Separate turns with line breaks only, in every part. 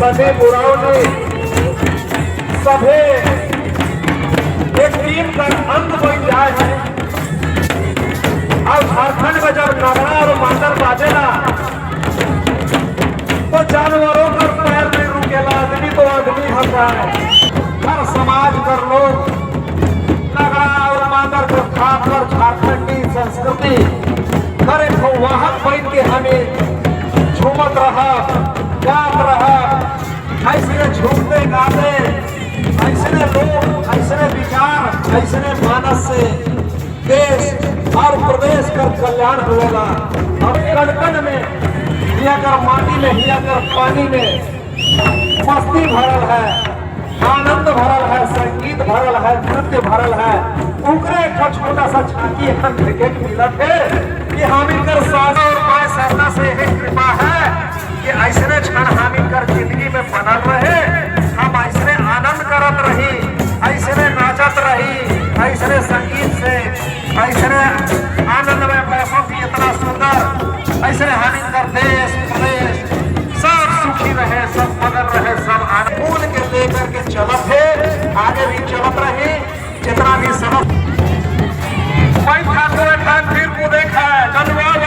सभी बुराओं ने सभी एक टीम का अंत बन जाए है। अब झारखंड में जब नगरा और मांदर बाजेला तो जानवरों का पैर नहीं रुकेला, आदमी तो आदमी हंसा है। हर समाज कर लोग नगरा और मांदर को खाकर झारखंड की संस्कृति हर एक वाहक बन के हमें झूमत रहा, गात रहा, ऐसे झूमते गाते, ऐसे लोग, ऐसे विचार, ऐसे मानस से देश और प्रदेश का कल्याण होगा। अब कण में ही अगर माटी में ही अगर पानी में मस्ती भरल है, आनंद भरल है, संगीत भरल है, नृत्य भरल है। उकरे का छोटा सा झांकी हम क्रिकेट मिला थे कि हामिकर सादा और माए सरना से एक कृपा है कि ऐसे क्षण हामिकर जिंदगी में बनल रहे। हम ऐसे आनंद करत रही, ऐसे नाचत रही, ऐसे संगीत से ऐसे आनंद में पैसों की इतना सुंदर ऐसे हामिकर देश प्रदेश सब सुखी रहे, सब मगन रहे, सब आनंद के लेकर के चलत है, आगे भी चलत रहे। जितना भी सबक फिर को देखा है धन्यवाद।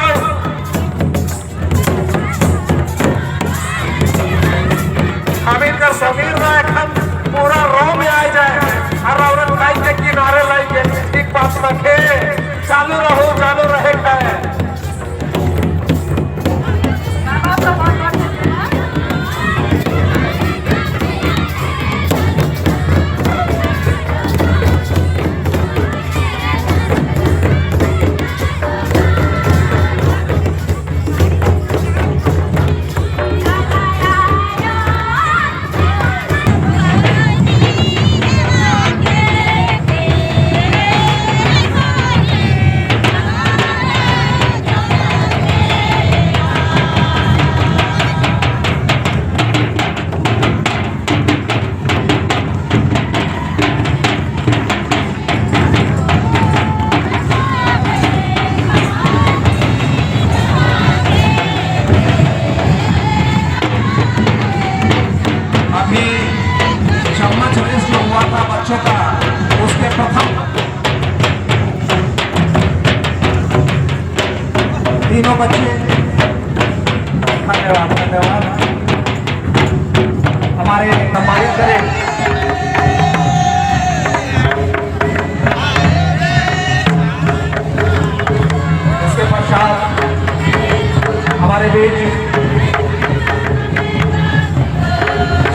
हामिकर समीर हम पूरा रो में आ जाए, हर औरत लाइक के किनारे लाइक एक बात रखे, चालू रहो चालू रहेगा। बच्चों का उसके प्रथम तीनों बच्चे, धन्यवाद धन्यवाद हमारे सम्मानित करें। इसके पश्चात हमारे बीच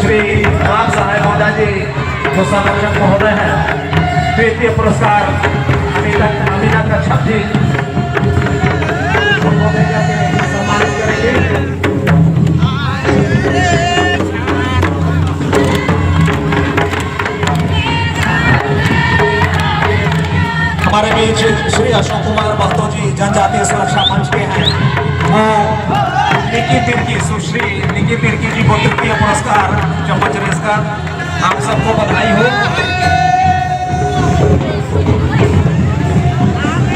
श्री राम साहेब महोदय जी जो संरक्षक महोदय हैं, तृतीय पुरस्कार अमीना कच्छप जी सम्मानित करेंगे। हमारे बीच श्री अशोक कुमार महतो जी जनजातीय सुरक्षा मंच के हैं, वो निकी तिर्की, सुश्री निकी तिर्की जी को तृतीय पुरस्कार चम्मच रेसकर। आप सबको बधाई हो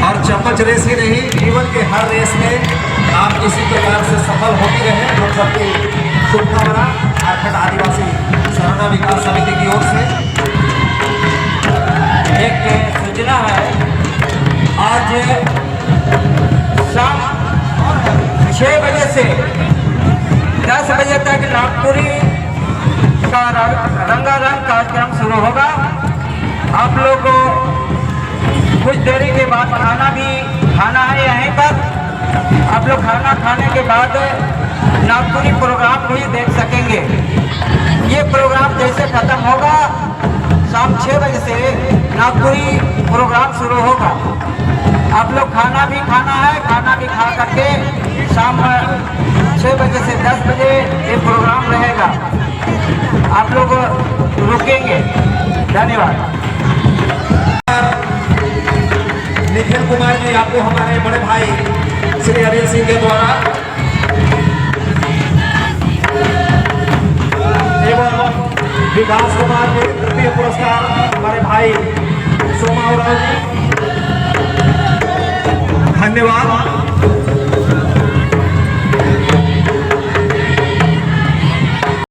और चम्मच रेस ही नहीं, जीवन के हर रेस में आप इसी प्रकार से सफल होती रहे। हम सबकी शुभकामना झारखंड आदिवासी सरना विकास समिति की ओर से।
एक सूचना है, आज शाम 6 बजे से 10 बजे तक नागपुरी का रंगारंग कार्यक्रम शुरू होगा। आप लोग को कुछ देरी के बाद खाना है यहीं पर। आप लोग खाना खाने के बाद नागपुरी प्रोग्राम भी देख सकेंगे। ये प्रोग्राम जैसे खत्म होगा, शाम 6 बजे से नागपुरी प्रोग्राम शुरू होगा। आप लोग खाना भी खाना है, खाना भी खा करके शाम 6 बजे से 10 बजे ये प्रोग्राम रहेगा। आप लोग रुकेंगे। धन्यवाद।
निखिल कुमार जी आपको हमारे बड़े भाई श्री अनिल सिंह के द्वारा एवं विकास कुमार जी तृतीय पुरस्कार हमारे भाई सोमा जी, धन्यवाद।